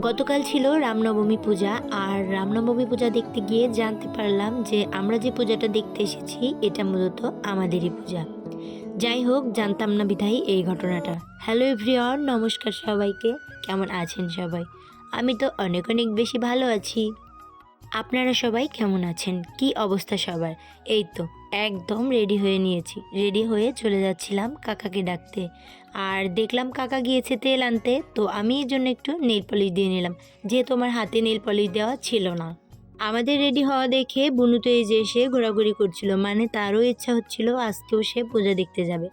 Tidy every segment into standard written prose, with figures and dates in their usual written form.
গতকাল ছিল রামনবমী পূজা। আর রামনবমী পূজা দেখতে গিয়ে জানতে পারলাম যে আমরা যে পূজাটা দেখতে এসেছি এটা মূলত আমাদেরই পূজা। যাই হোক, জানতাম না বিধায় এই ঘটনাটা। হ্যালো এভরিওয়ান, নমস্কার সবাইকে। কেমন আছেন সবাই? আমি তো অনেক অনেক বেশি ভালো আছি। আপনারা সবাই কেমন আছেন? কি অবস্থা সবার? এই তো একদম রেডি হয়ে নিয়েছি। রেডি হয়ে চলে যাচ্ছিলাম কাকাকে ডাকতে। আর দেখলাম কাকা গিয়েছে তেল আনতে, তো আমি এর জন্য একটু নেল পলিশ দিয়ে নিলাম, যেহেতু আমার হাতে নেল পলিশ দেওয়া ছিল না। আমাদের রেডি হওয়া দেখে বুনু তো এই যে এসে ঘোরাঘুরি করছিল, মানে তারও ইচ্ছা হচ্ছিল আজকেও সে পূজা দেখতে যাবে।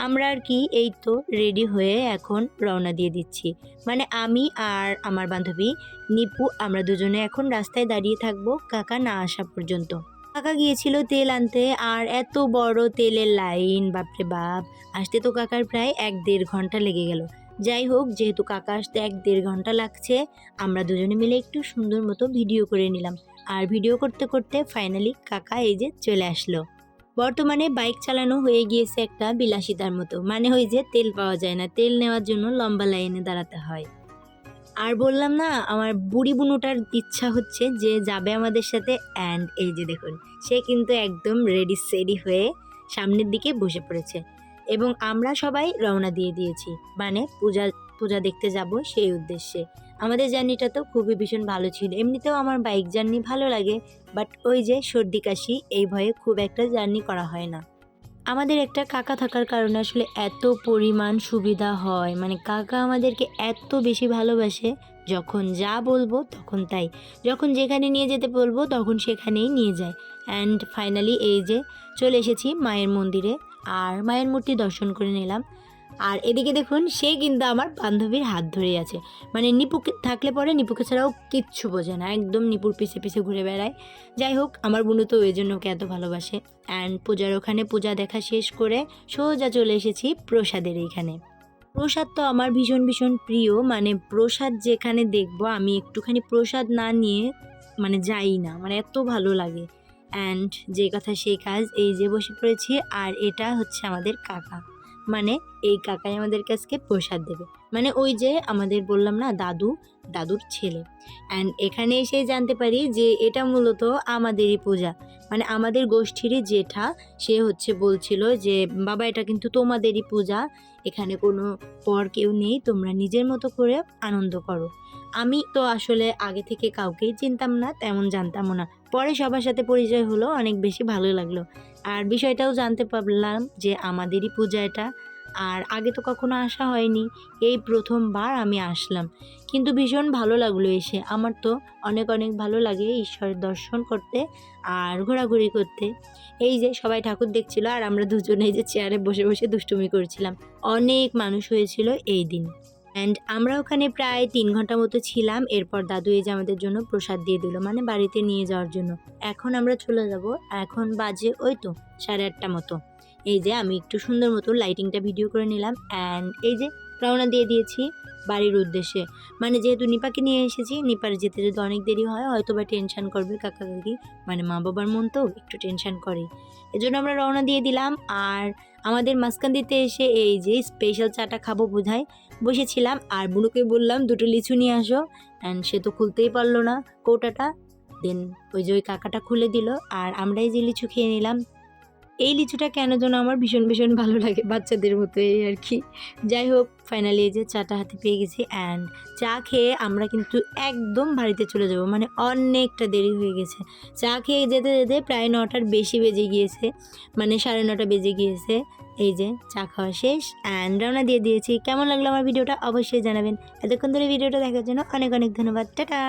আমরা আর কি এই তো রেডি হয়ে এখন রওনা দিয়ে দিচ্ছি। মানে আমি আর আমার বান্ধবী নিপু, আমরা দুজনে এখন রাস্তায় দাঁড়িয়ে থাকবো কাকা না আসা পর্যন্ত। কাকা গিয়েছিল তেল আনতে, আর এত বড় তেলের লাইন, বাপরে বাপ! আসতে তো কাকার প্রায় 1-1.5 ঘন্টা লেগে গেল। যাই হোক, যেহেতু কাকা আসতে 1-1.5 ঘন্টা লাগছে, আমরা দুজনে মিলে একটু সুন্দর মতো ভিডিও করে নিলাম। আর ভিডিও করতে করতে ফাইনালি কাকা এই যে চলে আসলো। বর্তমানে বাইক চালানো হয়ে গিয়েছে একটা বিলাসিতার মতো, মানে ওই যে তেল পাওয়া যায় না, তেল নেওয়ার জন্য লম্বা লাইনে দাঁড়াতে হয়। আর বললাম না, আমার বুড়ি বুনুটার ইচ্ছা হচ্ছে যে যাবে আমাদের সাথে। অ্যান্ড এই যে দেখুন, সে কিন্তু একদম রেডি সেডি হয়ে সামনের দিকে বসে পড়েছে। এবং আমরা সবাই রওনা দিয়ে দিয়েছি, মানে পূজা দেখতে যাব সেই উদ্দেশ্যে। আমাদের জার্নিটা তো খুবই ভীষণ ভালো ছিল। এমনিতেও আমার বাইক জার্নি ভালো লাগে, বাট ওই যে সর্দি কাশি, এই ভয়ে খুব একটা জার্নি করা হয় না। আমাদের একটা কাকা থাকার কারণে আসলে এত পরিমাণ সুবিধা হয়, মানে কাকা আমাদেরকে এত বেশি ভালোবাসে। যখন যা বলবো তখন তাই, যখন যেখানে নিয়ে যেতে বলবো তখন সেখানেই নিয়ে যায়। অ্যান্ড ফাইনালি এই যে চলে এসেছি মায়ের মন্দিরে, আর মায়ের মূর্তি দর্শন করে নিলাম। আর এদিকে দেখুন, সে কিন্তু আমার বান্ধবীর হাত ধরে আছে। মানে নিপুকে থাকলে পরে নিপুকে ছাড়াও কিচ্ছু বোঝে না, একদম নিপুর পিছে পিছে ঘুরে বেড়ায়। যাই হোক, আমার বোনও তো ওই জন্য ওকে এত ভালোবাসে। অ্যান্ড পূজার ওখানে পূজা দেখা শেষ করে সোজা চলে এসেছি প্রসাদের এইখানে। প্রসাদ তো আমার ভীষণ ভীষণ প্রিয়, মানে প্রসাদ যেখানে দেখবো আমি একটুখানি প্রসাদ না নিয়ে মানে যাই না, মানে এত ভালো লাগে। অ্যান্ড যে কথা সেই কাজ, এই যে বসে পড়েছি। আর এটা হচ্ছে আমাদের কাকা, মানে এই কাকাই আমাদের কাছকে প্রসাদ দেবে। মানে ওই যে আমাদের বললাম না, দাদুর ছেলে। অ্যান্ড এখানে এসে জানতে পারি যে এটা মূলত আমাদেরই পূজা, মানে আমাদের গোষ্ঠীরই জেঠা। সে হচ্ছে বলছিল যে বাবা, এটা কিন্তু তোমাদেরই পূজা, এখানে কোনো পর কেউ নেই, তোমরা নিজের মতো করে আনন্দ করো। আমি তো আসলে আগে থেকে কাউকেই চিনতাম না, তেমন জানতামও না। পরে সবার সাথে পরিচয় হলো, অনেক বেশি ভালো লাগলো। আর বিষয়টাও জানতে পারলাম যে আমাদেরই পূজা এটা। আর আগে তো কখনো আসা হয়নি, এই প্রথমবার আমি আসলাম। কিন্তু ভীষণ ভালো লাগলো এসে। আমার তো অনেক অনেক ভালো লাগে ঈশ্বরের দর্শন করতে আর ঘোরাঘুরি করতে। এই যে সবাই ঠাকুর দেখছিল, আর আমরা দুজনে এই যে চেয়ারে বসে বসে দুষ্টুমি করছিলাম। অনেক মানুষ হয়েছিল এই দিন। অ্যান্ড আমরা ওখানে প্রায় 3 ঘন্টা মতো ছিলাম। এরপর দাদু এই যে আমাদের জন্য প্রসাদ দিয়ে দিল, মানে বাড়িতে নিয়ে যাওয়ার জন্য। এখন আমরা চলে যাব। এখন বাজে ওই তো 8:30 মতো। এই যে আমি একটু সুন্দর মতো লাইটিংটা ভিডিও করে নিলাম। অ্যান্ড এই যে রওনা দিয়ে দিয়েছি বাড়ির উদ্দেশ্যে। মানে যেহেতু নিপাকে নিয়ে এসেছি, নিপার যেতে যদি অনেক দেরি হয় হয়তো বা টেনশন করবে কাকা কাকি, মানে মা বাবার মন তো একটু টেনশন করে। এজন্য আমরা রওনা দিয়ে দিলাম। আর আমাদের মাঝখান দিতে এসে এই যে স্পেশাল চাটা খাবো বোধহয় বসেছিলাম। আর বুনুকে বললাম 2টো লিচু নিয়ে আসো, অ্যান্ড সে তো খুলতেই পারলো না কৌটাটা। দেন ওই যে ওই কাকাটা খুলে দিল, আর আমরা এই যে লিচু খেয়ে নিলাম। এই লিচুটা কেন যেন আমার ভীষণ ভীষণ ভালো লাগে, বাচ্চাদের মতো এই আর কি। যাই হোক, ফাইনালি এই যে চাটা হাতে পেয়ে গেছি। অ্যান্ড চা খেয়ে আমরা কিন্তু একদম বাড়িতে চলে যাব, মানে অনেকটা দেরি হয়ে গেছে। চা খেয়ে যেতে যেতে প্রায় 9টার বেশি বেজে গিয়েছে, মানে 9:30 বেজে গিয়েছে। এই যে চা খাওয়া শেষ, অ্যান্ড রওনা দিয়ে দিয়েছি। কেমন লাগলো আমার ভিডিওটা অবশ্যই জানাবেন। এতক্ষণ ধরে ভিডিওটা দেখার জন্য অনেক অনেক ধন্যবাদ। টাটা।